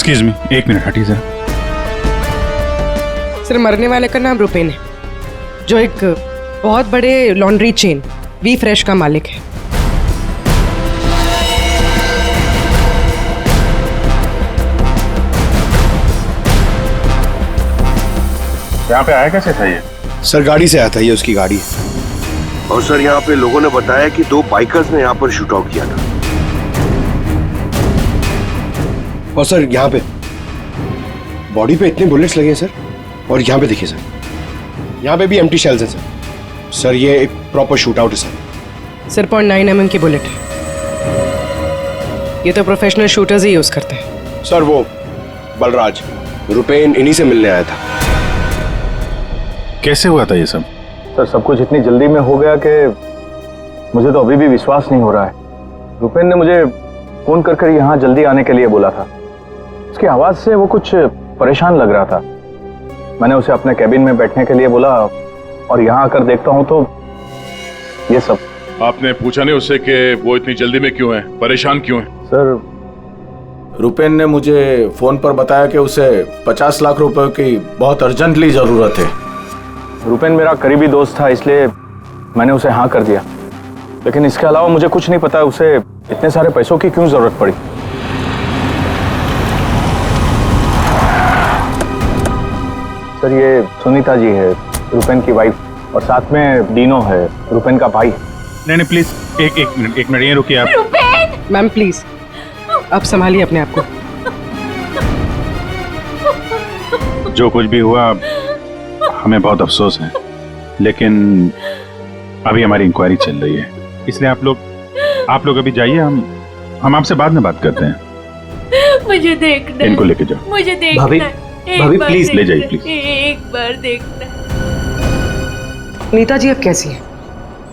Excuse me, एक minute हटिए जरा। सर, मरने वाले का नाम रुपेन है, जो एक बहुत बड़े लॉन्ड्री चेन वी फ्रेश का मालिक है। यहाँ पे आया कैसे था ये? सर गाड़ी से आया था, ये उसकी गाड़ी है। और सर यहाँ पे लोगों ने बताया कि 2 बाइकर्स ने यहाँ पर शूट आउट किया था। और सर यहाँ पे बॉडी पे इतने बुलेट्स लगे हैं सर, और यहाँ पे देखिए सर, यहाँ पे भी एम्प्टी शेल्स हैं सर। सर ये एक प्रॉपर शूट आउट है सर। सर 0.9 mm की बुलेट है, ये तो प्रोफेशनल शूटर्स ही यूज करते हैं। सर वो बलराज रुपेन इन्हीं से मिलने आया था। कैसे हुआ था ये सब? सर सब कुछ इतनी जल्दी में हो गया कि मुझे तो अभी भी विश्वास नहीं हो रहा है। रुपेन ने मुझे फोन कर यहाँ जल्दी आने के लिए बोला था। उसकी आवाज से वो कुछ परेशान लग रहा था। मैंने उसे अपने कैबिन में बैठने के लिए बोला, और यहाँ आकर देखता हूँ तो ये सब। आपने पूछा नहीं उससे कि वो इतनी जल्दी में क्यों है, परेशान क्यों है? सर रुपेन ने मुझे फोन पर बताया कि उसे 50 लाख रुपए की बहुत अर्जेंटली जरूरत है। रुपेन मेरा करीबी दोस्त था, इसलिए मैंने उसे हाँ कर दिया। लेकिन इसके अलावा मुझे कुछ नहीं पता उसे इतने सारे पैसों की क्यों जरूरत पड़ी। सर ये सुनीता जी है, रुपेन की वाइफ, और साथ में डीनो है, रुपेन का भाई। नहीं प्लीज, एक मिनट ये रुकिए आप। रुपेन! मैम प्लीज, अब संभालिए अपने आप को। जो कुछ भी हुआ हमें बहुत अफसोस है, लेकिन अभी हमारी इंक्वायरी चल रही है, इसलिए आप लोग अभी जाइए, हम आपसे बाद में बात करते हैं। मुझे देखना, इनको लेके जाओ। मुझे देखना। भाभी प्लीज ले जाइए प्लीज। एक बार देखना। नीता जी अब कैसी है?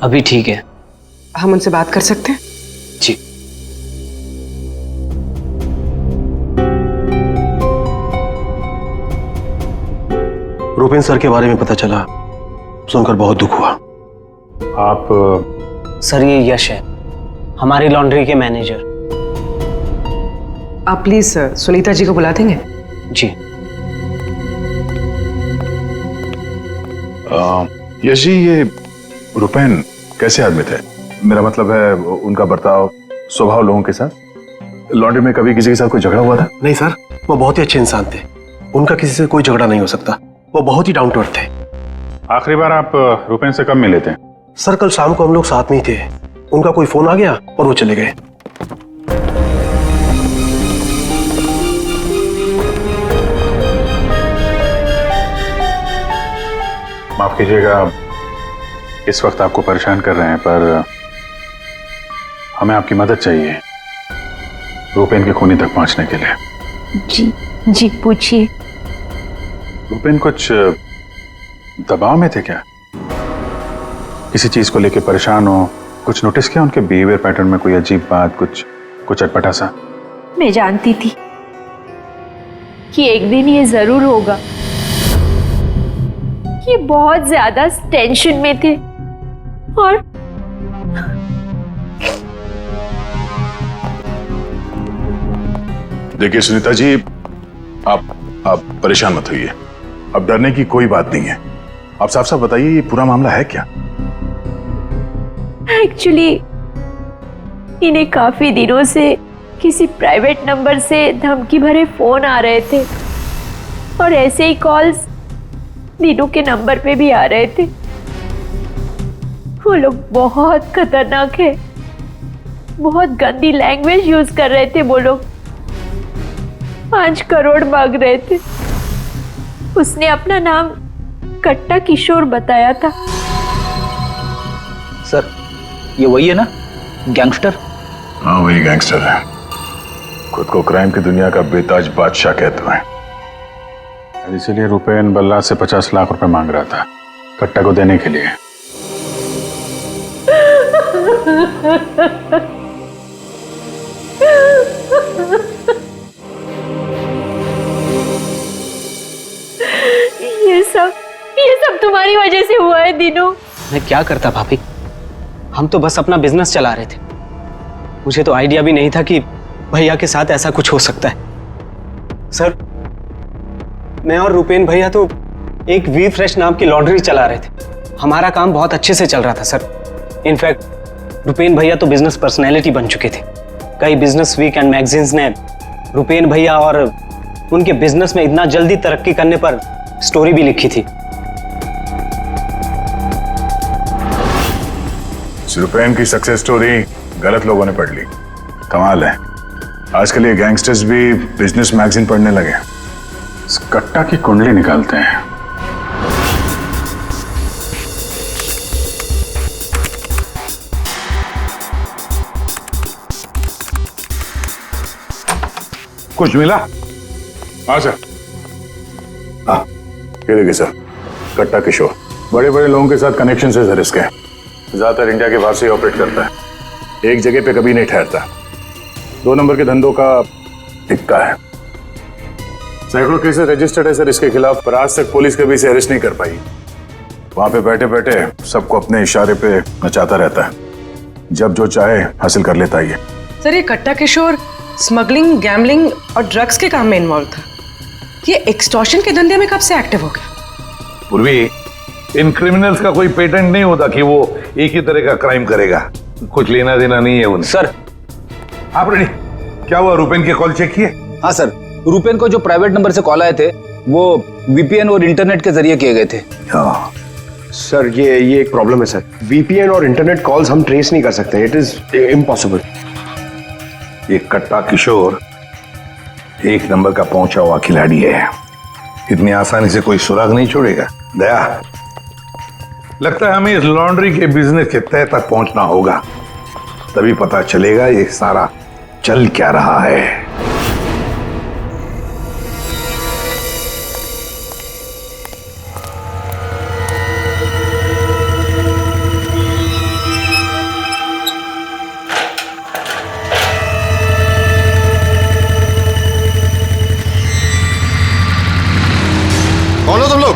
अभी ठीक है। हम उनसे बात कर सकते हैं? जी। रुपेन सर के बारे में पता चला, सुनकर बहुत दुख हुआ। आप सर ये यश है, हमारी लॉन्ड्री के मैनेजर। आप प्लीज सुनीता जी को बुला देंगे? जी। यश जी, ये रुपेन कैसे आदमी थे? मेरा मतलब है उनका बर्ताव, स्वभाव लोगों के साथ। लॉन्ड्री में कभी किसी के साथ कोई झगड़ा हुआ था? नहीं सर, वो बहुत ही अच्छे इंसान थे, उनका किसी से कोई झगड़ा नहीं हो सकता। वो बहुत ही डाउन टू अर्थ थे। आखिरी बार आप रुपेन से कब मिले थे? सर कल शाम को हम लोग साथ में ही थे, उनका कोई फोन आ गया और वो चले गए। माफ कीजिएगा, इस वक्त आपको परेशान कर रहे हैं, पर हमें आपकी मदद चाहिए रुपेन के खूनी तक पहुंचने के लिए। जी पूछिए। रुपेन कुछ दबाव में थे क्या? किसी चीज को लेके परेशान हो? कुछ नोटिस किया उनके बिहेवियर पैटर्न में? कोई अजीब बात, कुछ अटपटा सा? मैं जानती थी कि एक दिन ये जरूर होगा। ये बहुत ज्यादा टेंशन में थे, और देखिए सुनीता जी, आप परेशान मत होइए। अब डरने की कोई बात नहीं है। आप साफ साफ बताइए, ये पूरा मामला है क्या? एक्चुअली इन्हें काफी दिनों से किसी प्राइवेट नंबर से धमकी भरे फोन आ रहे थे, और ऐसे ही कॉल्स दीनू के नंबर पे भी आ रहे थे। वो लोग बहुत खतरनाक है, बहुत गंदी लैंग्वेज यूज कर रहे थे। वो लोग 5 करोड़ मांग रहे थे। उसने अपना नाम कट्टा किशोर बताया था। सर ये वही है ना, गैंगस्टर? हाँ वही गैंगस्टर है, खुद को क्राइम की दुनिया का बेताज बादशाह कहते हैं। इसीलिए रुपेन बल्ला से 50 लाख रुपए मांग रहा था कट्टा को देने के लिए। ये सब तुम्हारी वजह से हुआ है दीनू। मैं क्या करता भाभी, हम तो बस अपना बिजनेस चला रहे थे। मुझे तो आइडिया भी नहीं था कि भैया के साथ ऐसा कुछ हो सकता है। सर, मैं और रुपेन भैया तो एक वी फ्रेश नाम की लॉन्ड्री चला रहे थे। हमारा काम बहुत अच्छे से चल रहा था सर। इनफैक्ट रुपेन भैया तो बिजनेस पर्सनैलिटी बन चुके थे। कई बिजनेस वीक एंड मैगजीन्स ने रुपेन भैया और उनके बिजनेस में इतना जल्दी तरक्की करने पर स्टोरी भी लिखी थी। रुपेन की सक्सेस स्टोरी गलत लोगों ने पढ़ ली। कमाल है, आजकल ये गैंगस्टर्स भी बिजनेस मैगजीन पढ़ने लगे। इस कट्टा की कुंडली निकालते हैं। कुछ मिला? हाँ सर। हाँ, ये देखिए सर, कट्टा किशोर बड़े बड़े लोगों के साथ कनेक्शन है सर इसके। ज्यादातर इंडिया के बाहर से ऑपरेट करता है, एक जगह पे कभी नहीं ठहरता। 2 नंबर के धंधों का टिक्का है। सैकड़ों केसेस रजिस्टर्ड है सर इसके खिलाफ, पर आज तक पुलिस कभी इसे अरेस्ट नहीं कर पाई। वहां पे बैठे बैठे सबको अपने इशारे पे नचाता रहता है, जब जो चाहे हासिल कर लेता है। सर, ये कट्टा किशोर स्मगलिंग, गैम्बलिंग और ड्रग्स के काम में इन्वॉल्व था। ये एक्सटॉर्शन के धंधे में कब से एक्टिव हो गया? पूर्वी, इन क्रिमिनल्स का कोई पेटेंट नहीं होता कि वो एक ही तरह का क्राइम करेगा। कुछ लेना देना नहीं है उन्हें। सर, आप रेडी? क्या हुआ, रुपेन के कॉल चेक किए? हाँ सर, रुपेन को जो प्राइवेट नंबर से कॉल आए थे वो वीपीएन और इंटरनेट के जरिए किए गए थे। हाँ सर, ये एक प्रॉब्लम है सर। वीपीएन और इंटरनेट कॉल्स हम ट्रेस नहीं कर सकते। It is impossible. ये कट्टा किशोर 1 नंबर का पहुंचा हुआ खिलाड़ी है। इतनी आसानी से कोई सुराग नहीं छोड़ेगा। दया, लगता है हमें इस लॉन्ड्री के बिजनेस के तह तक पहुंचना होगा, तभी पता चलेगा ये सारा चल क्या रहा है। कौन हो तुम लोग?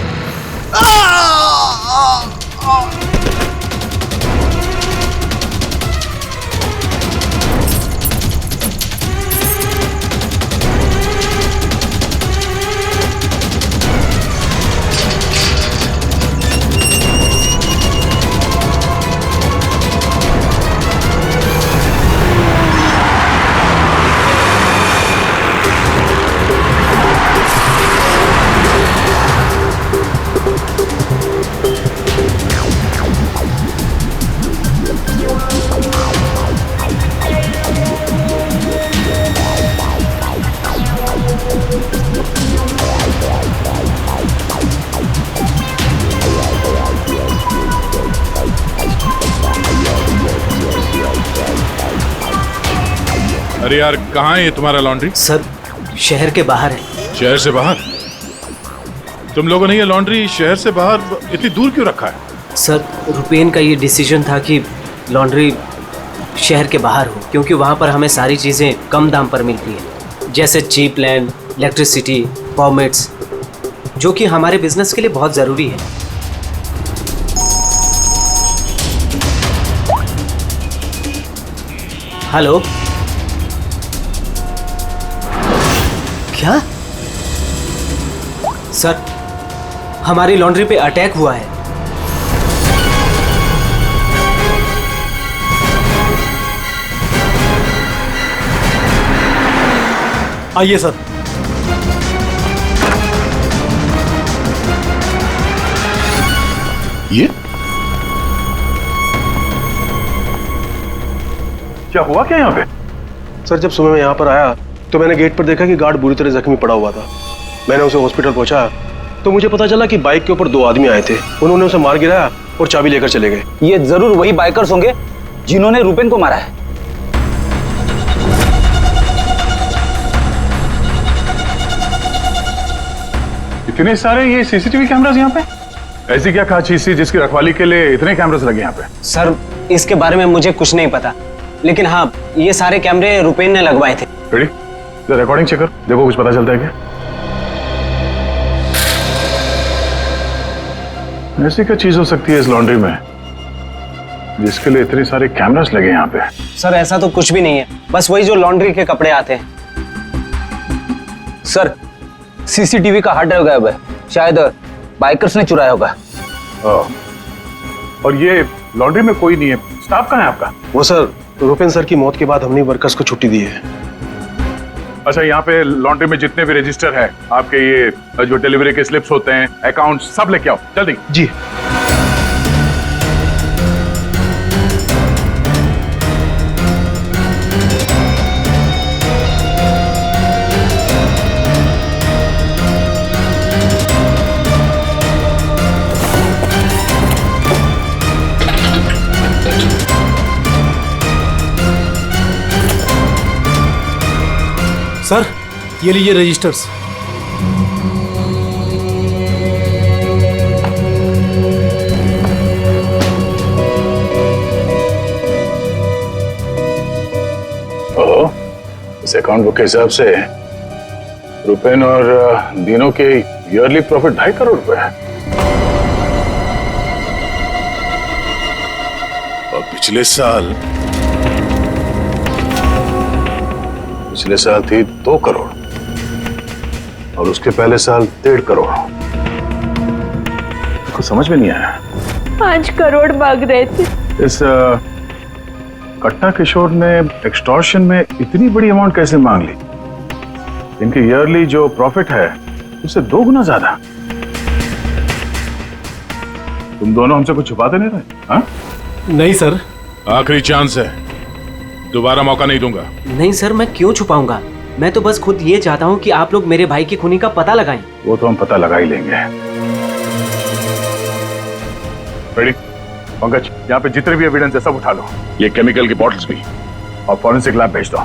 अरे यार, कहाँ है ये तुम्हारा लॉन्ड्री? सर, शहर के बाहर है। शहर से बाहर? तुम लोगों ने ये लॉन्ड्री शहर से बाहर इतनी दूर क्यों रखा है? सर, रुपेन का ये डिसीजन था कि लॉन्ड्री शहर के बाहर हो, क्योंकि वहाँ पर हमें सारी चीज़ें कम दाम पर मिलती हैं, जैसे चीप लैंड, इलेक्ट्रिसिटी, परमिट्स, जो कि हमारे बिजनेस के लिए बहुत ज़रूरी है। हेलो, क्या? सर, हमारी लॉन्ड्री पे अटैक हुआ है। आइए सर। ये क्या हुआ क्या यहाँ पे? सर, जब सुबह मैं यहाँ पर आया तो मैंने गेट पर देखा कि गार्ड बुरी तरह जख्मी पड़ा हुआ था। मैंने उसे हॉस्पिटल पहुंचाया तो मुझे पता चला कि बाइक के ऊपर 2 आदमी आए थे। उन्होंने उसे मार गिराया और चाबी लेकर चले गए। ये जरूर वही बाइकर्स होंगे जिन्होंने रुपेन को मारा है। इतने सारे ये सीसीटीवी कैमरास यहाँ पे? ऐसी क्या खास चीज थी जिसकी रखवाली के लिए इतने कैमरास लगे यहाँ पे? सर, इसके बारे में मुझे कुछ नहीं पता, लेकिन हाँ, ये सारे कैमरे रुपेन ने लगवाए थे। रेडी? रिकॉर्डिंग चेक कर, देखो कुछ पता चलता है क्या? ऐसी क्या चीज हो सकती है इस लॉन्ड्री में जिसके लिए इतने सारे कैमरास लगे यहाँ पे? सर, ऐसा तो कुछ भी नहीं है, बस वही जो लॉन्ड्री के कपड़े आते हैं। सर, सीसीटीवी का हार्ड ड्राइव गायब है, शायद बाइकर्स ने चुराया होगा। और ये लॉन्ड्री में कोई नहीं है, स्टाफ कहाँ है आपका? वो सर, रुपेन सर की मौत के बाद हमने वर्कर्स को छुट्टी दी है। अच्छा, यहाँ पे लॉन्ड्री में जितने भी रजिस्टर है आपके, ये जो डिलीवरी के स्लिप्स होते हैं, अकाउंट, सब लेके आओ जल्दी। जी। सर, ये लीजिए रजिस्टर्स। ओह, इस अकाउंट बुक के हिसाब से रुपेन और दिनों के ईयरली प्रॉफिट 2.5 करोड़ रुपए है। और पिछले साल थी 2 करोड़ और उसके पहले साल 1.5 करोड़। कुछ समझ में नहीं आया। 5 करोड़ मांग रहे थे। इस कट्टा किशोर ने एक्सटॉर्शन में इतनी बड़ी अमाउंट कैसे मांग ली? इनके ईयरली जो प्रॉफिट है उससे 2 गुना ज्यादा। तुम दोनों हमसे कुछ छुपाते नहीं रहे? हाँ? नहीं सर। आखिरी चांस है, दोबारा मौका नहीं दूंगा। नहीं सर, मैं क्यों छुपाऊंगा? मैं तो बस खुद ये चाहता हूँ कि आप लोग मेरे भाई की खूनी का पता लगाएं। वो तो हम पता लगा ही लेंगे। रेडी? पंकज, यहाँ पे जितने भी एविडेंस है सब उठा लो, ये केमिकल की बॉटल्स भी, और फॉरेंसिक लैब भेज दो।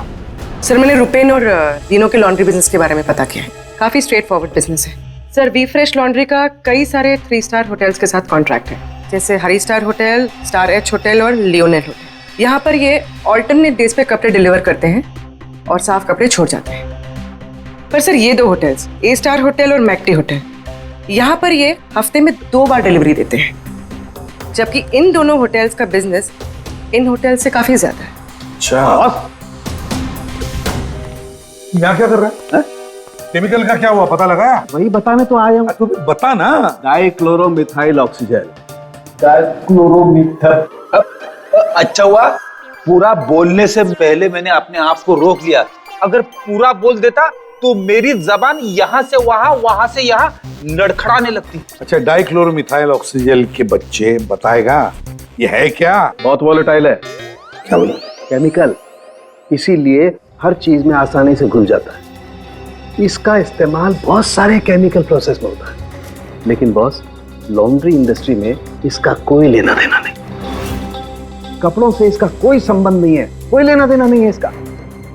सर, मैंने रुपेन और दिनों के लॉन्ड्री बिजनेस के बारे में पता किया है। काफी स्ट्रेट फॉरवर्ड बिजनेस है सर। वी फ्रेश लॉन्ड्री का कई सारे 3 स्टार होटल्स के साथ कॉन्ट्रैक्ट है, जैसे Hari star hotel, star H hotel और लियोनेल होटल। यहाँ पर ये ऑल्टरनेट डेज पे कपड़े डिलीवर करते हैं और साफ कपड़े छोड़ जाते हैं। पर सर, ये 2 होटल्स, ए स्टार होटल और मैक्टी होटल, यहाँ पर ये हफ्ते में 2 बार डिलीवरी देते हैं, जबकि इन दोनों होटल्स का बिजनेस इन होटल से काफी ज्यादा है। अच्छा, यहाँ क्या कर रहा है? केमिकल का क्या हुआ, पता लगाया? वही बताने तो आया हूँ। तो बता ना। डाइक्लोरोमिथाइल ऑक्सीजन। अच्छा हुआ पूरा बोलने से पहले मैंने अपने आप को रोक लिया। अगर पूरा बोल देता तो मेरी जबान यहाँ से वहां, वहां से यहाँ लड़खड़ाने लगती। अच्छा, डाइक्लोरोमिथाइल ऑक्सीजन के बच्चे बताएगा ये है क्या? बहुत वॉलेटाइल है। क्या बोला? केमिकल, इसीलिए हर चीज में आसानी से घुल जाता है। इसका इस्तेमाल बहुत सारे केमिकल प्रोसेस में होता है, लेकिन बॉस, लॉन्ड्री इंडस्ट्री में इसका कोई लेना देना नहीं। कपड़ों से इसका कोई संबंध नहीं है, कोई लेना देना नहीं है इसका।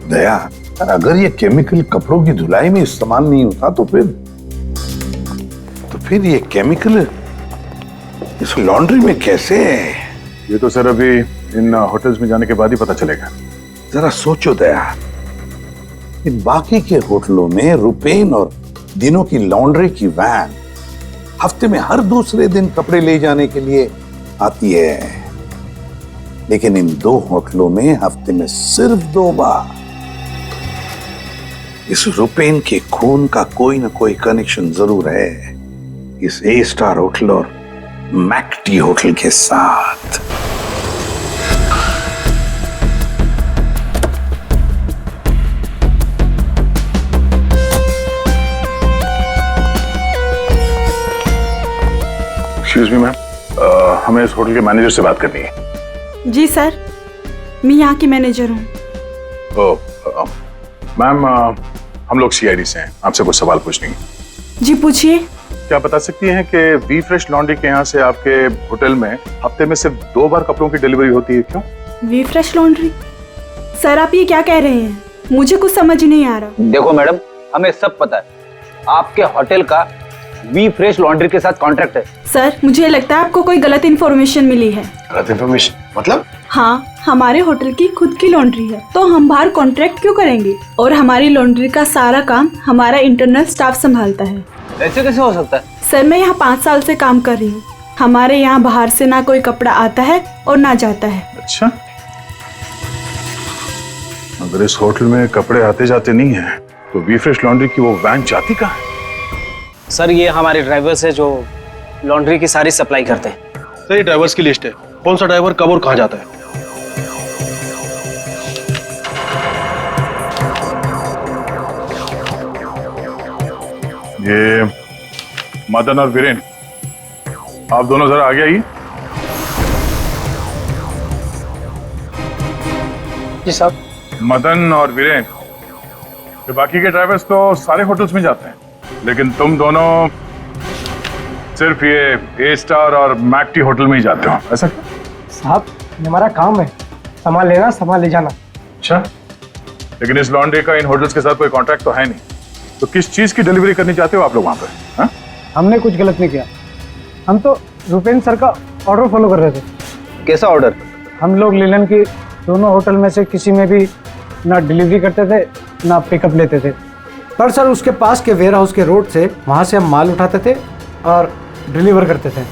दया, अगर ये केमिकल कपड़ों की धुलाई में इस्तेमाल नहीं होता तो फिर ये केमिकल इस लॉन्ड्री में कैसे? ये तो सर अभी इन होटल्स में जाने के बाद ही पता चलेगा। जरा सोचो दया, इन बाकी के होटलों में रुपेन और दिनों की लॉन्ड्री की वैन हफ्ते में हर दूसरे दिन कपड़े ले जाने के लिए आती है, लेकिन इन 2 होटलों में हफ्ते में सिर्फ 2 बार। इस रुपेन के खून का कोई ना कोई कनेक्शन जरूर है इस ए स्टार होटल और मैक्टी होटल के साथ। एक्सक्यूज मी मैम, हमें इस होटल के मैनेजर से बात करनी है। जी सर, मैं यहाँ की मैनेजर हूँ। मैम, हम लोग सीआईडी से हैं, आपसे कुछ सवाल पूछने हैं। जी पूछिए। क्या बता सकती हैं कि वी फ्रेश लॉन्ड्री के यहाँ से आपके होटल में हफ्ते में सिर्फ 2 बार कपड़ों की डिलीवरी होती है, क्यों? We fresh laundry? सर, आप ये क्या कह रहे हैं? मुझे कुछ समझ नहीं आ रहा। देखो मैडम, हमें सब पता है आपके होटल का वी फ्रेश लॉन्ड्री के साथ कॉन्ट्रैक्ट है। सर, मुझे लगता है आपको कोई गलत इन्फॉर्मेशन मिली है। गलत इन्फॉर्मेशन मतलब? हाँ, हमारे होटल की खुद की लॉन्ड्री है, तो हम बाहर कॉन्ट्रैक्ट क्यों करेंगे? और हमारी लॉन्ड्री का सारा काम हमारा इंटरनल स्टाफ संभालता है। ऐसे कैसे हो सकता है? सर, मैं यहाँ 5 साल से काम कर रही हूँ। हमारे यहाँ बाहर से ना कोई कपड़ा आता है और ना जाता है। अच्छा, अगर इस होटल में कपड़े आते जाते नहीं है तो वी फ्रेश लॉन्ड्री की वो वैन जाती कहाँ है? सर ये हमारे ड्राइवर्स है जो लॉन्ड्री की सारी सप्लाई करते हैं। सर ये ड्राइवर्स की लिस्ट है, कौन सा ड्राइवर कब और कहाँ जाता है। ये मदन और वीरेन, आप दोनों जरा आगे आइए। जी साहब। मदन और वीरेन, ये बाकी के ड्राइवर्स तो सारे होटल्स में जाते हैं, लेकिन तुम दोनों सिर्फ ये ए स्टार और मैक टी होटल में ही जाते हो, ऐसा क्यों? साहब ये हमारा काम है, सामान लेना सामान ले जाना। अच्छा, लेकिन इस लॉन्ड्री का इन होटल्स के साथ कोई कॉन्ट्रैक्ट तो है नहीं, तो किस चीज की डिलीवरी करनी चाहते हो आप लोग वहां पे? हाँ? हमने कुछ गलत नहीं किया, हम तो रुपेन सर का ऑर्डर फॉलो कर रहे थे। कैसा ऑर्डर? हम लोग लिलन की दोनों होटल में से किसी में भी ना डिलीवरी करते थे ना पिकअप लेते थे, पर सर उसके पास के वेयर हाउस के रोड से वहाँ से हम माल उठाते थे और डिलीवर करते थे।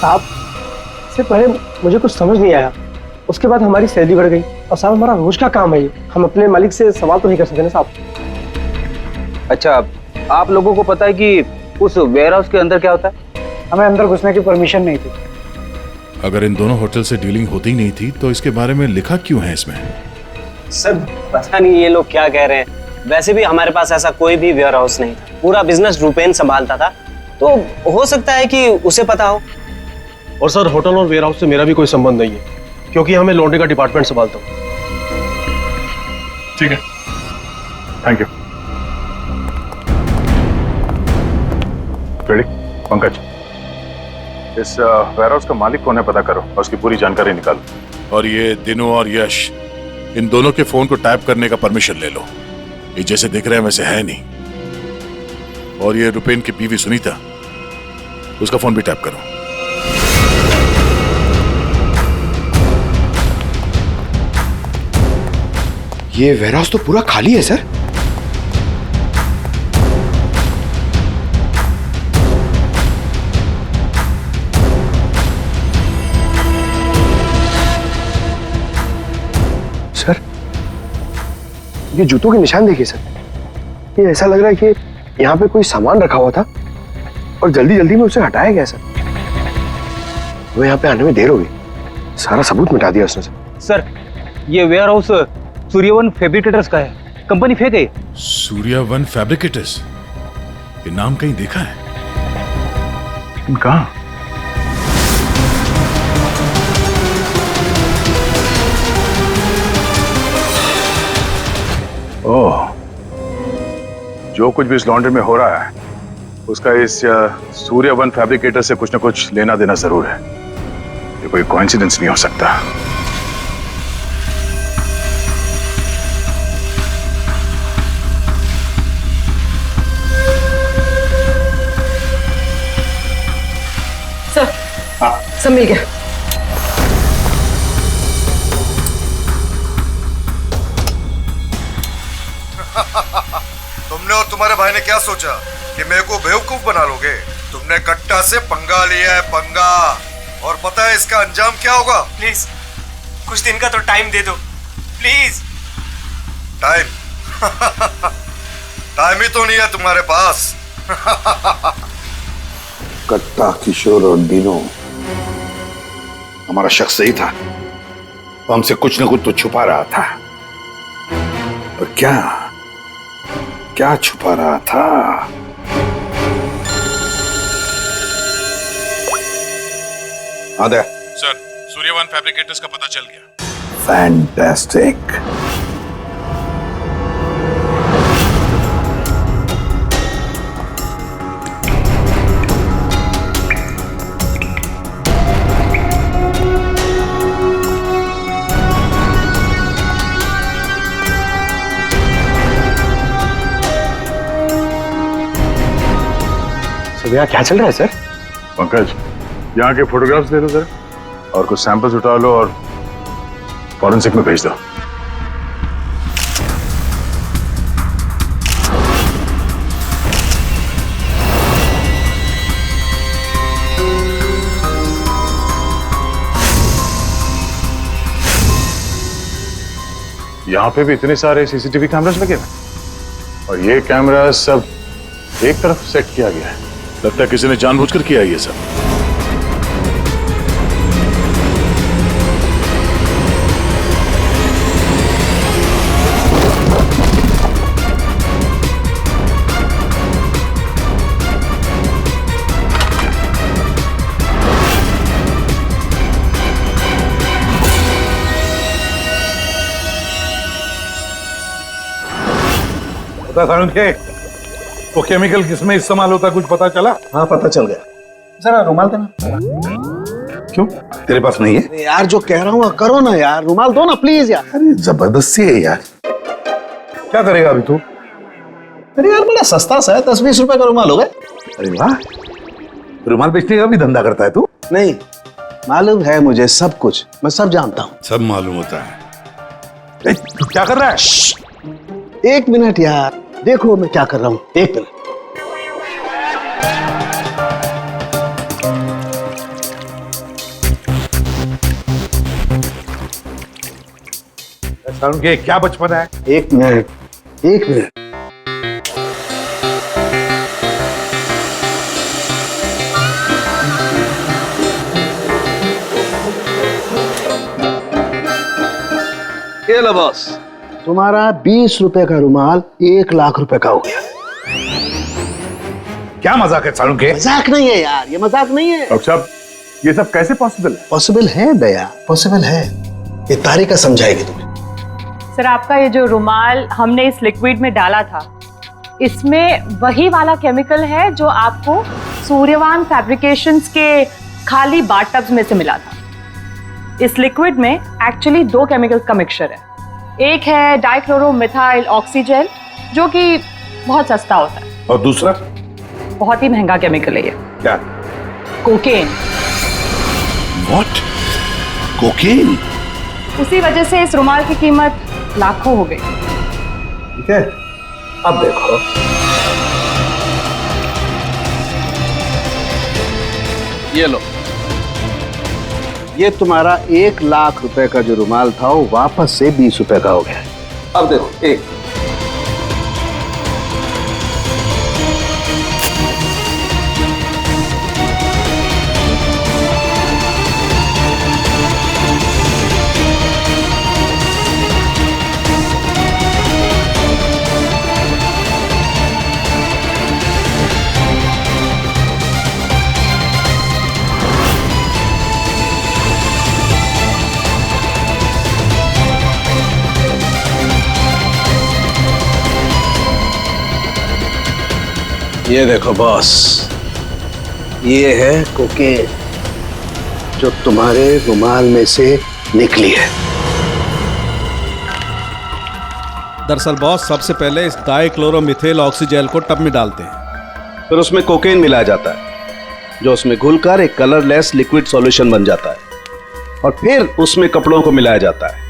साहब इससे पहले मुझे कुछ समझ नहीं आया, उसके बाद हमारी सैलरी बढ़ गई और साहब हमारा रोज का काम है ये, हम अपने मालिक से सवाल तो नहीं कर सकते ना साहब। अच्छा, आप लोगों को पता है कि उस वेयर हाउस के अंदर क्या होता है? हमें अंदर घुसने की परमिशन नहीं थी। अगर इन दोनों होटल से डीलिंग होती ही नहीं थी तो इसके बारे में लिखा क्यों है इसमें? सर पता नहीं ये लोग क्या कह रहे हैं, वैसे भी हमारे पास ऐसा कोई भी वेयर हाउस नहीं था, पूरा बिजनेस रुपेन संभालता था, तो हो सकता है कि उसे पता हो। और सर होटल और वेयर हाउस से मेरा भी कोई संबंध नहीं है, क्योंकि हमें लॉन्ड्री का डिपार्टमेंट संभालता हूँ। ठीक है, थैंक यू। रेडी? पंकज, इस वेयर हाउस का मालिक कौन है पता करो और उसकी पूरी जानकारी निकालो। और ये दिनू और यश, इन दोनों के फोन को टैप करने का परमिशन ले लो, ये जैसे दिख रहे हैं वैसे है नहीं। और ये रुपेन की बीवी सुनीता, उसका फोन भी टैप करो। ये वेयर हाउस तो पूरा खाली है सर। सर ये जूतों के निशान देखिए सर, ये ऐसा लग रहा है कि यहाँ पे कोई सामान रखा हुआ था और जल्दी जल्दी में उसे हटाया गया सर। वो यहाँ पे आने में देर हो गई, सारा सबूत मिटा दिया उसने सर। सर ये वेयर हाउस सूर्यवन फैब्रिकेटर्स का है, कंपनी फेक है। सूर्यवन फैब्रिकेटर्स, ये नाम कहीं देखा है, लेकिन कहाँ? ओह, जो कुछ भी इस लॉन्ड्री में हो रहा है उसका इस सूर्यवन फैब्रिकेटर से कुछ ना कुछ लेना देना जरूर है। ये कोई कोइंसिडेंस नहीं हो सकता। सर, सब मिल गया। तुमने और तुम्हारे भाई ने क्या सोचा कि मेरे को बेवकूफ बना लोगे? तुमने कट्टा से पंगा लिया है, पंगा। और पता है इसका अंजाम क्या होगा? प्लीज कुछ दिन का तो टाइम दे दो प्लीज। टाइम? टाइम ही तो नहीं है तुम्हारे पास। कट्टा, किशोर और दिनो, हमारा शख्स सही था, वो हमसे कुछ न कुछ तो छुपा रहा था। और क्या क्या छुपा रहा था? आदे सर, सूर्यवन फैब्रिकेटर्स का पता चल गया। फैंटास्टिक। यहाँ क्या चल रहा है सर? पंकज, यहाँ के फोटोग्राफ्स ले लो सर, और कुछ सैंपल्स उठा लो और फॉरेंसिक में भेज दो। यहाँ पे भी इतने सारे सीसीटीवी कैमरास लगे हुए और ये कैमरा सब एक तरफ सेट किया गया है। लगता है किसी ने जानबूझकर किया है ये सब। के वो केमिकल किसमें इस्तेमाल होता कुछ पता चला? हाँ पता चल गया। जरा रुमाल देना। क्यों तेरे पास नहीं है? यार जो कह रहा हूँ करो ना यार, रुमाल दो ना प्लीज यार। अरे जबरदस्ती है यार। क्या करेगा अभी तू? अरे यार बड़ा सस्ता सा है, 10-20 रुपए का रुमाल होगा। अरे वाह, रुमाल बेचने का भी धंधा करता है तू? नहीं, मालूम है मुझे सब कुछ, मैं सब जानता हूँ। सब मालूम होता है। तू क्या कर रहा है? एक मिनट यार, देखो मैं क्या कर रहा हूँ, एक मिनट। के क्या बचपन है? एक मिनट, एक मिनट। ये लो बॉस, तुम्हारा 20 रुपए का रुमाल 1 लाख रुपए का हो गया। क्या मजाक है सालू के? मजाक नहीं है यार, ये मजाक नहीं है। डॉक्टर साहब ये सब कैसे पॉसिबल है? पॉसिबल है दया, पॉसिबल है। ये तारिका समझाएगी तुम्हें। सर आपका ये जो रुमाल हमने इस लिक्विड में डाला था, इसमें वही वाला केमिकल है जो आपको सूर्यवान फैब्रिकेशंस के खाली बाथटब्स में से मिला था। इस लिक्विड में एक्चुअली 2 केमिकल्स का मिक्सचर है। एक है डाइक्लोरोमिथाइल ऑक्सीजेल जो कि बहुत सस्ता होता है, और दूसरा बहुत ही महंगा केमिकल है ये। क्या? कोकेन। व्हाट? कोकेन? उसी वजह से इस रुमाल की कीमत लाखों हो गई। ठीक है, अब देखो। ये लो, ये तुम्हारा 1 लाख रुपए का जो रुमाल था वो वापस से 20 रुपए का हो गया। अब देखो, एक ये देखो बॉस, ये है कोकेन जो तुम्हारे रुमाल में से निकली है। दरअसल बॉस, सबसे पहले इस डाइक्लोरोमिथेल ऑक्सीजेल को टब में डालते हैं, फिर उसमें कोकेन मिलाया जाता है जो उसमें घुलकर एक कलरलेस लिक्विड सॉल्यूशन बन जाता है, और फिर उसमें कपड़ों को मिलाया जाता है।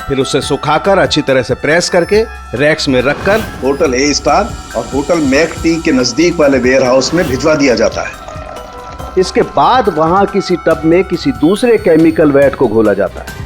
फिर उसे सुखाकर अच्छी तरह से प्रेस करके रैक्स में रखकर होटल ए स्टार और होटल मैक टी के नजदीक वाले वेयर हाउस में भिजवा दिया जाता है। इसके बाद वहां किसी टब में किसी दूसरे केमिकल वैट को घोला जाता है।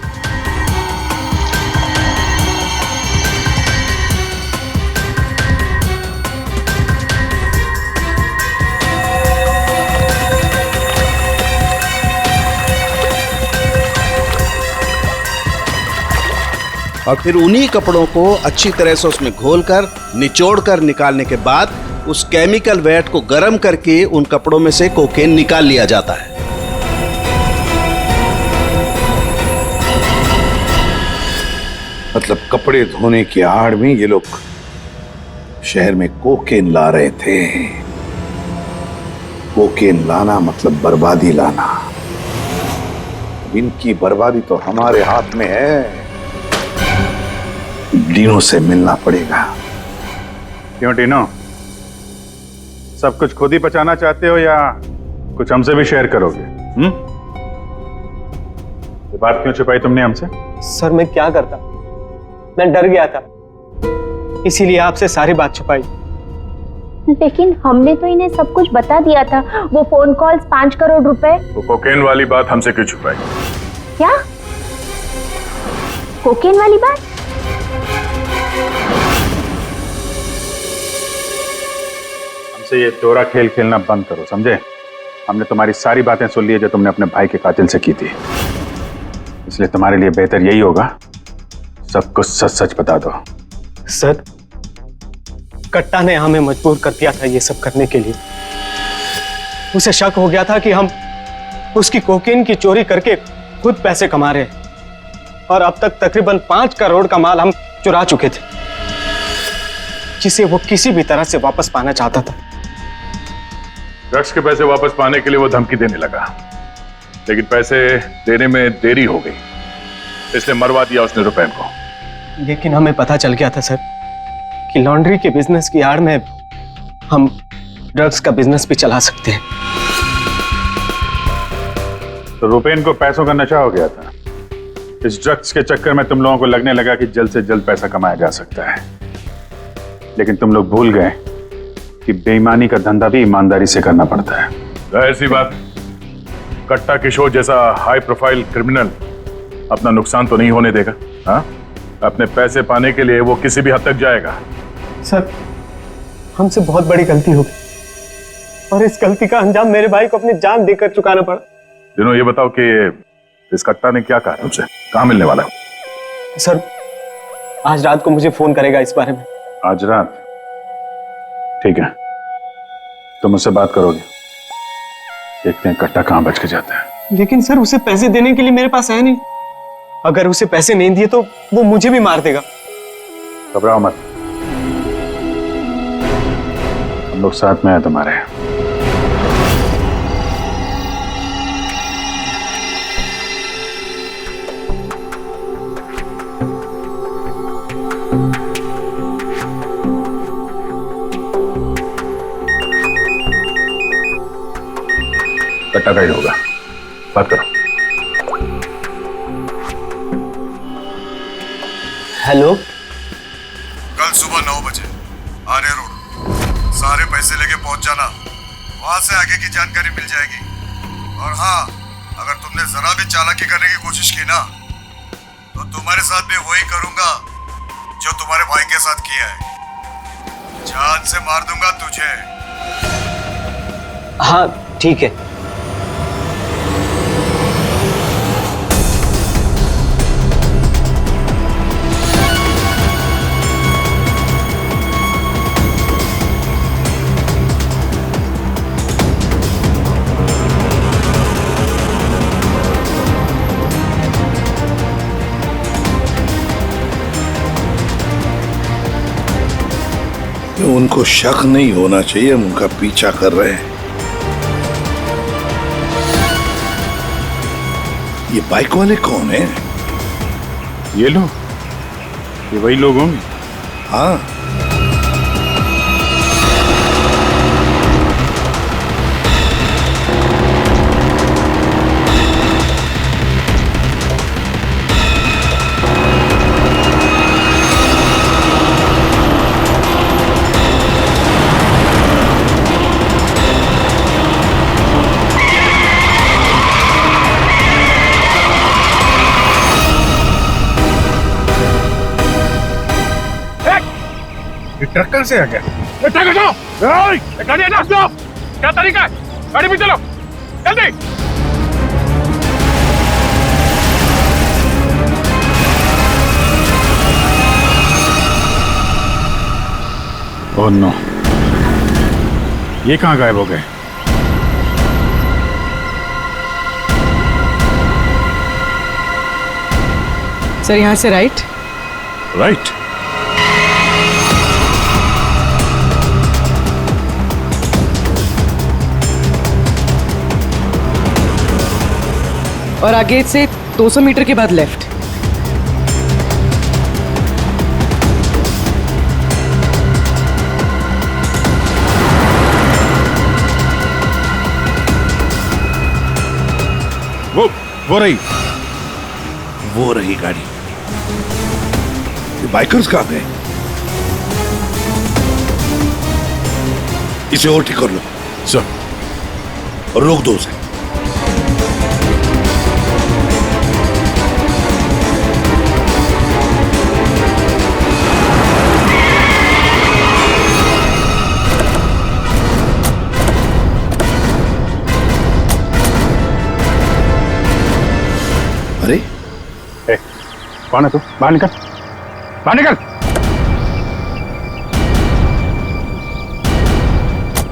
और फिर उन्हीं कपड़ों को अच्छी तरह से उसमें घोलकर निचोड़कर निकालने के बाद उस केमिकल वैट को गर्म करके उन कपड़ों में से कोकेन निकाल लिया जाता है। मतलब कपड़े धोने की आड़ में ये लोग शहर में कोकेन ला रहे थे। कोकेन लाना मतलब बर्बादी लाना। इनकी बर्बादी तो हमारे हाथ में है। डीनो से मिलना पड़ेगा। क्यों डीनो, सब कुछ खुद ही पचाना चाहते हो या कुछ हमसे भी शेयर करोगे? ये बात क्यों छुपाई तुमने हमसे? सर मैं क्या करता, मैं डर गया था, इसीलिए आपसे सारी बात छुपाई। लेकिन हमने तो इन्हें सब कुछ बता दिया था। वो फोन कॉल्स, 5 करोड़ रुपए। वो कोकेन वाली बात हमसे क्यों छुपाई? क्या कोकेन वाली बात? हमसे ये चोरा खेल खेलना बंद करो, समझे? हमने तुम्हारी सारी बातें सुन ली है जो तुमने अपने भाई के कातिल से की थी, इसलिए तुम्हारे लिए बेहतर यही होगा सब कुछ सच सच बता दो। सर, कट्टा ने हमें मजबूर कर दिया था ये सब करने के लिए। उसे शक हो गया था कि हम उसकी कोकेन की चोरी करके खुद पैसे कमा रहे हैं और अब तक तकरीबन 5 करोड़ का माल हम चुरा चुके थे, जिसे वो किसी भी तरह से वापस पाना चाहता था। ड्रग्स के पैसे वापस पाने के लिए वो धमकी देने लगा, लेकिन पैसे देने में देरी हो गई, इसलिए मरवा दिया उसने रुपैन को। लेकिन हमें पता चल गया था सर कि लॉन्ड्री के बिजनेस की आड़ में हम ड्रग्स का बिजनेस भी चला सकते हैं। तो रुपैन को पैसों का नशा हो गया था। इस ड्रग्स के चक्कर में तुम लोगों को लगने लगा कि जल्द से जल्द पैसा कमाया जा सकता है, लेकिन तुम लोग भूल गए कि बेईमानी का धंधा भी ईमानदारी से करना पड़ता है। ऐसी बात, कट्टा किशोर जैसा हाई प्रोफाइल क्रिमिनल अपना नुकसान तो नहीं होने देगा। हाँ, अपने पैसे पाने के लिए वो किसी भी हद तक जाएगा। सर, हमसे बहुत बड़ी गलती हो गई और इस गलती का अंजाम मेरे भाई को अपनी जान देकर चुकाना पड़ा। दिनों ये बताओ कि इस कट्टा ने क्या कहा तुमसे, कहाँ मिलने वाला है? सर, आज रात को मुझे फोन करेगा इस बारे में। आज रात? ठीक है, तुम मुझसे बात करोगे, देखते हैं कट्टा कहाँ बच के जाता है। लेकिन सर, उसे पैसे देने के लिए मेरे पास है नहीं। अगर उसे पैसे नहीं दिए तो वो मुझे भी मार देगा। घबराओ मत, हम लोग साथ में हैं तुम्हारे। कट्टा गाइड होगा, बात करो। हेलो, कल सुबह 9 बजे आर्य रोड, सारे पैसे लेके पहुंच जाना, वहां से आगे की जानकारी मिल जाएगी। और हाँ, अगर तुमने जरा भी चालाकी करने की कोशिश की ना, तो तुम्हारे साथ भी वही करूंगा जो तुम्हारे भाई के साथ किया है, जान से मार दूंगा तुझे। हाँ ठीक है। उनको शक नहीं होना चाहिए, हम उनका पीछा कर रहे हैं। ये बाइक वाले कौन है? ये लोग, ये वही लोग होंगे। हाँ, ट्रक कहाँ से आ गया? ट्रक हटाओ! गाड़ी हटाओ! स्टॉप! क्या तरीका है? गाड़ी पे चलो, जल्दी! ओह नो, ये कहाँ गायब हो गए? सर, यहाँ से राइट। राइट? और आगे से 200 मीटर के बाद लेफ्ट। वो रही वो रही गाड़ी। बाइकर्स कहाँ गए? इसे और ठीक कर लो सर। और रोक दो उसे। अरे कौन है तू? बाहर निकल, बाहर निकल।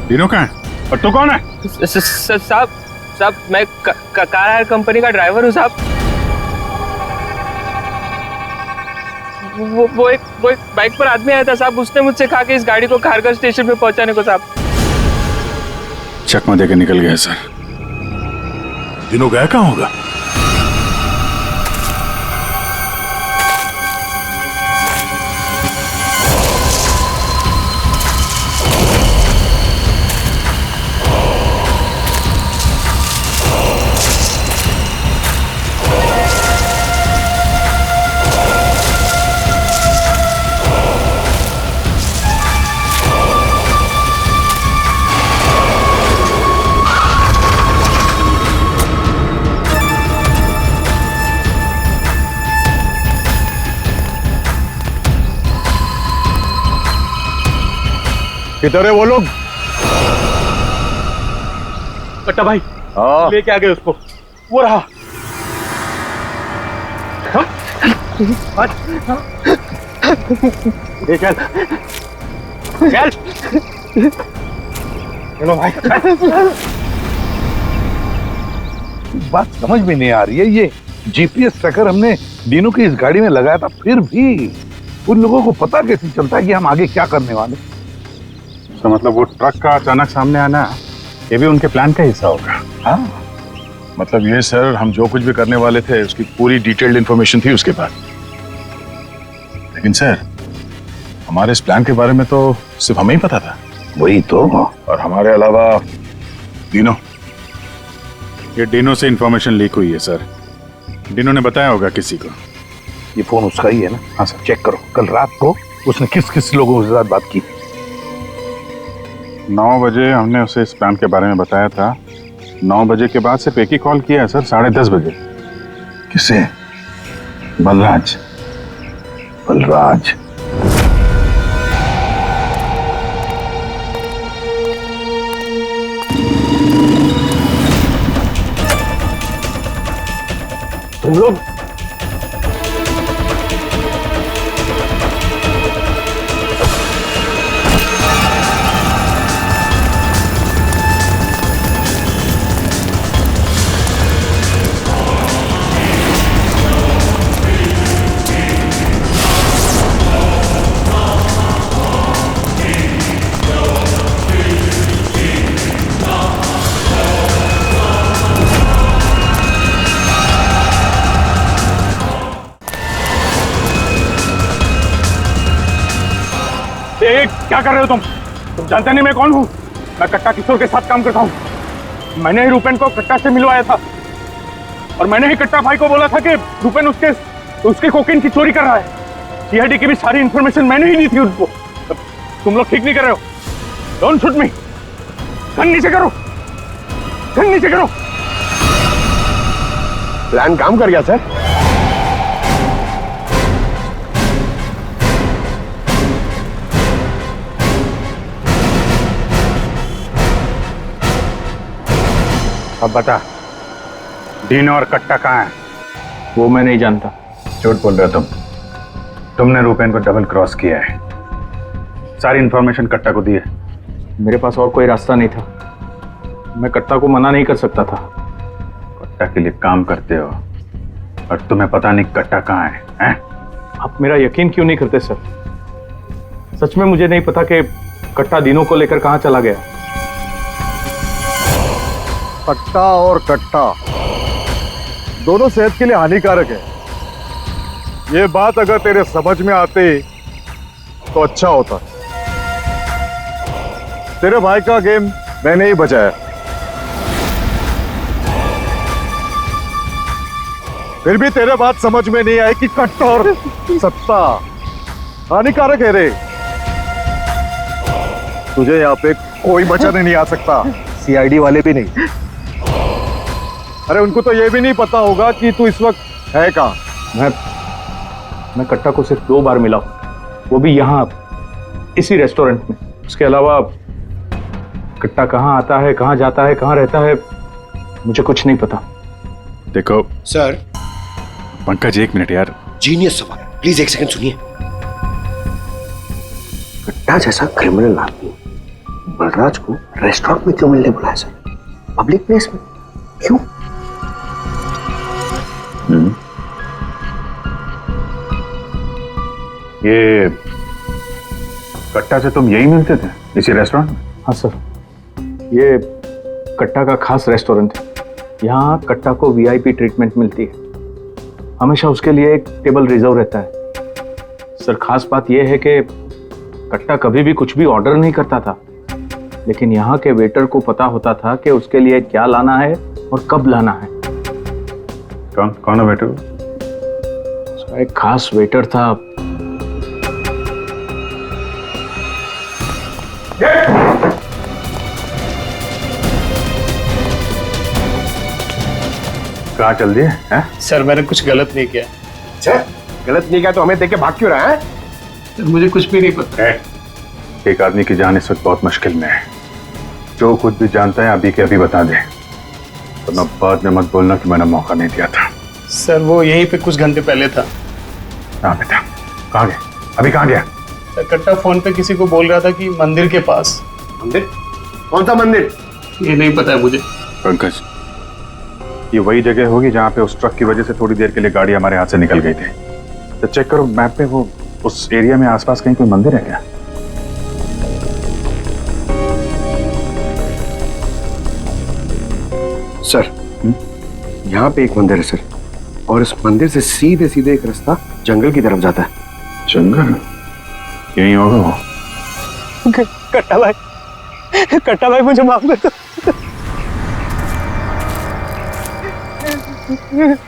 तीनों कहाँ है और तू कौन है? साहब मैं कार हायर कंपनी का ड्राइवर हूँ साहब। वो एक बाइक पर आदमी आया था साहब, उसने मुझसे कहा कि इस गाड़ी को खारगर स्टेशन पे पहुंचाने को साहब। चकमा देके निकल गया सर। तीनों गया कहाँ होगा? किधर है वो लोग? कट्टा भाई लेके आ गए उसको, वो रहा। चल चल चलो भाई। बात समझ में नहीं आ रही है, ये जीपीएस ट्रैकर हमने दीनों की इस गाड़ी में लगाया था, फिर भी उन लोगों को पता कैसे चलता है कि हम आगे क्या करने वाले? तो मतलब वो ट्रक का अचानक सामने आना ये भी उनके प्लान का हिस्सा होगा? हाँ, मतलब ये सर, हम जो कुछ भी करने वाले थे उसकी पूरी डिटेल्ड इंफॉर्मेशन थी उसके पास। लेकिन सर, हमारे इस प्लान के बारे में तो सिर्फ हमें ही पता था। वही तो। और हमारे अलावा डिनो। ये डिनो से इंफॉर्मेशन लीक हुई है सर। डिनो ने बताया होगा किसी को। ये फोन उसका ही है ना? हाँ सर। चेक करो कल रात को उसने किस किस लोगों के साथ बात की। 9 बजे हमने उसे इस प्लान के बारे में बताया था। 9 बजे के बाद सिर्फ एक ही कॉल किया है सर, 10:30 बजे। किसे? बलराज। बलराज तुम लोग क्या कर रहे हो तुम जानते नहीं मैं कौन हूँ? मैं कट्टा किशोर के साथ काम करता हूँ। मैंने ही रूपेन को कट्टा से मिलवाया था और मैंने ही कट्टा भाई को बोला था कि रूपेन उसके कोकेन की चोरी कर रहा है। सीआईडी की भी सारी इंफॉर्मेशन मैंने ही दी थी उनको। तुम लोग ठीक नहीं कर रहे हो। Don't shoot me. गन नीचे करो, गन नीचे करो। प्लान काम कर गया सर। अब बता, डीनो और कट्टा कहाँ है? वो मैं नहीं जानता। झूठ बोल रहे हो तुम। तुमने रूपेन को डबल क्रॉस किया है। सारी इंफॉर्मेशन कट्टा को दी है। मेरे पास और कोई रास्ता नहीं था। मैं कट्टा को मना नहीं कर सकता था। कट्टा के लिए काम करते हो और तुम्हें पता नहीं कट्टा कहाँ है, हैं? आप मेरा यकीन क्यों नहीं करते सर? सच में मुझे नहीं पता कि कट्टा दिनों को लेकर कहाँ चला गया। कट्टा और कट्टा दोनों सेहत के लिए हानिकारक है। ये बात अगर तेरे समझ में आते तो अच्छा होता। तेरे भाई का गेम मैंने ही बचाया। फिर भी तेरे बात समझ में नहीं आई कि कट्टा और सत्ता हानिकारक है रे। तुझे यहाँ पे कोई बचाने नहीं आ सकता, सीआईडी वाले भी नहीं। अरे उनको तो ये भी नहीं पता होगा कि तू इस वक्त है कहाँ। मैं कट्टा को सिर्फ 2 बार मिला हूं, वो भी यहाँ इसी रेस्टोरेंट में। उसके अलावा कट्टा कहाँ आता है, कहाँ जाता है, कहाँ रहता है, मुझे कुछ नहीं पता। देखो सर। पंकज 1 मिनट यार। जीनियस सवाल, प्लीज 1 सेकंड सुनिए। कट्टा जैसा क्रिमिनल आदमी बलराज को रेस्टोरेंट में क्यों मिलने बुलाया सर? पब्लिक प्लेस में क्यों? ये कट्टा से तुम यही मिलते थे, इसी रेस्टोरेंट में? हाँ सर, ये कट्टा का खास रेस्टोरेंट है। यहाँ कट्टा को वीआईपी ट्रीटमेंट मिलती है। हमेशा उसके लिए एक टेबल रिजर्व रहता है। सर खास बात यह है कि कट्टा कभी भी कुछ भी ऑर्डर नहीं करता था, लेकिन यहाँ के वेटर को पता होता था कि उसके लिए क्या लाना है और कब लाना है। कौन है वेटर? एक खास वेटर था। कहाँ चल दिए हैं? सर मैंने कुछ गलत नहीं किया। अच्छा, गलत नहीं किया तो हमें देख के भाग क्यों रहा है? सर मुझे कुछ भी नहीं पता। एक आदमी की जान इस वक्त बहुत मुश्किल में है। जो कुछ भी जानता है अभी के अभी बता दे, वरना बाद में मत बोलना कि मैंने मौका नहीं दिया था। सर वो यहीं पे कुछ घंटे पहले था। हाँ बेटा, कहाँ गया? अभी कहाँ गया? सर कट्टा फोन पे किसी को बोल रहा था कि मंदिर के पास। मंदिर? कौन सा मंदिर? ये नहीं पता है मुझे। पंकज, ये वही जगह होगी जहाँ पे उस ट्रक की वजह से थोड़ी देर के लिए गाड़ी हमारे हाथ से निकल गई थी। तो चेक करो मैप पे, वो उस एरिया में आसपास कहीं कोई मंदिर है क्या? सर, यहाँ पे एक मंदिर है सर, और इस मंदिर से सीधे सीधे एक रास्ता जंगल की तरफ जाता है। जंगल? यही होगा वो। कट्टा भाई मुझे माफ कर दो।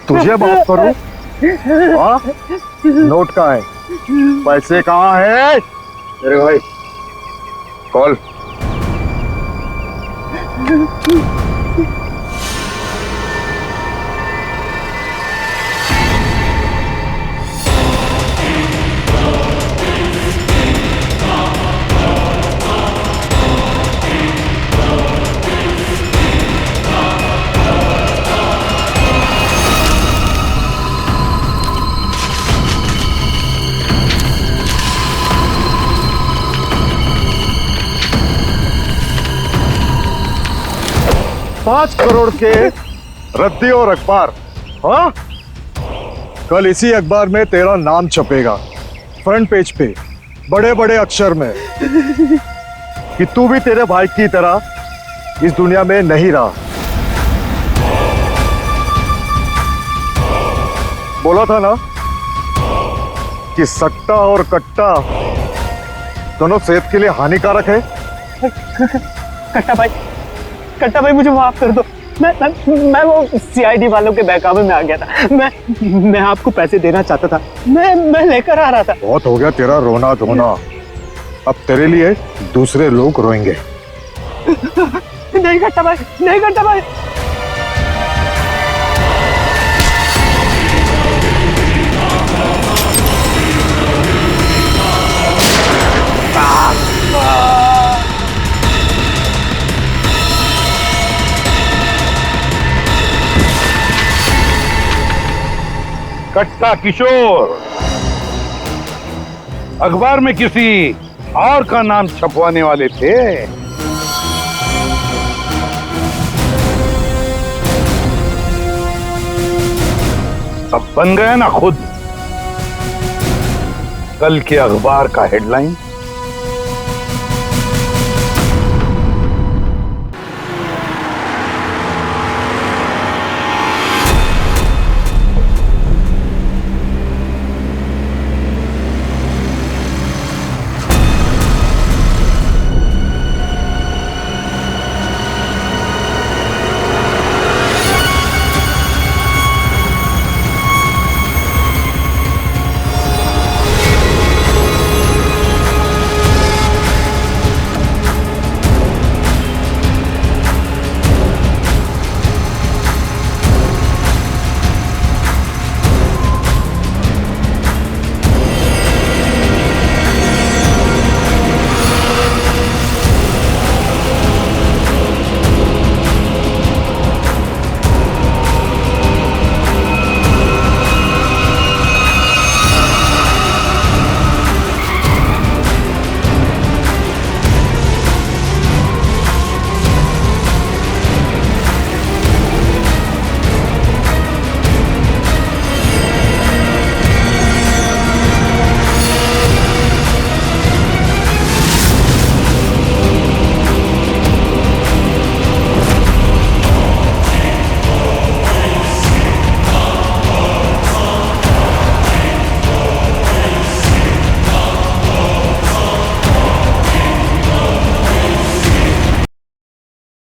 तुझे माफ करूं? हाँ? नोट कहाँ है? पैसे कहाँ है? अरे भाई कॉल। $5 करोड़ के रद्दी और अखबार। हाँ, कल इसी अखबार में तेरा नाम छपेगा फ्रंट पेज पे बड़े बड़े अक्षर में कि तू भी तेरे भाई की तरह इस दुनिया में नहीं रहा। बोला था ना कि सट्टा और कट्टा दोनों सेहत के लिए हानिकारक है। कट्टा भाई मुझे माफ कर दो। मैं वो सीआईडी वालों के बहकावे में आ गया था। मैं आपको पैसे देना चाहता था। मैं लेकर आ रहा था। बहुत हो गया तेरा रोना धोना, अब तेरे लिए दूसरे लोग रोएंगे। नहीं कट्टा भाई, नहीं कट्टा भाई। कट्टा किशोर अखबार में किसी और का नाम छपवाने वाले थे। अब बन गया ना खुद। कल के अखबार का हेडलाइन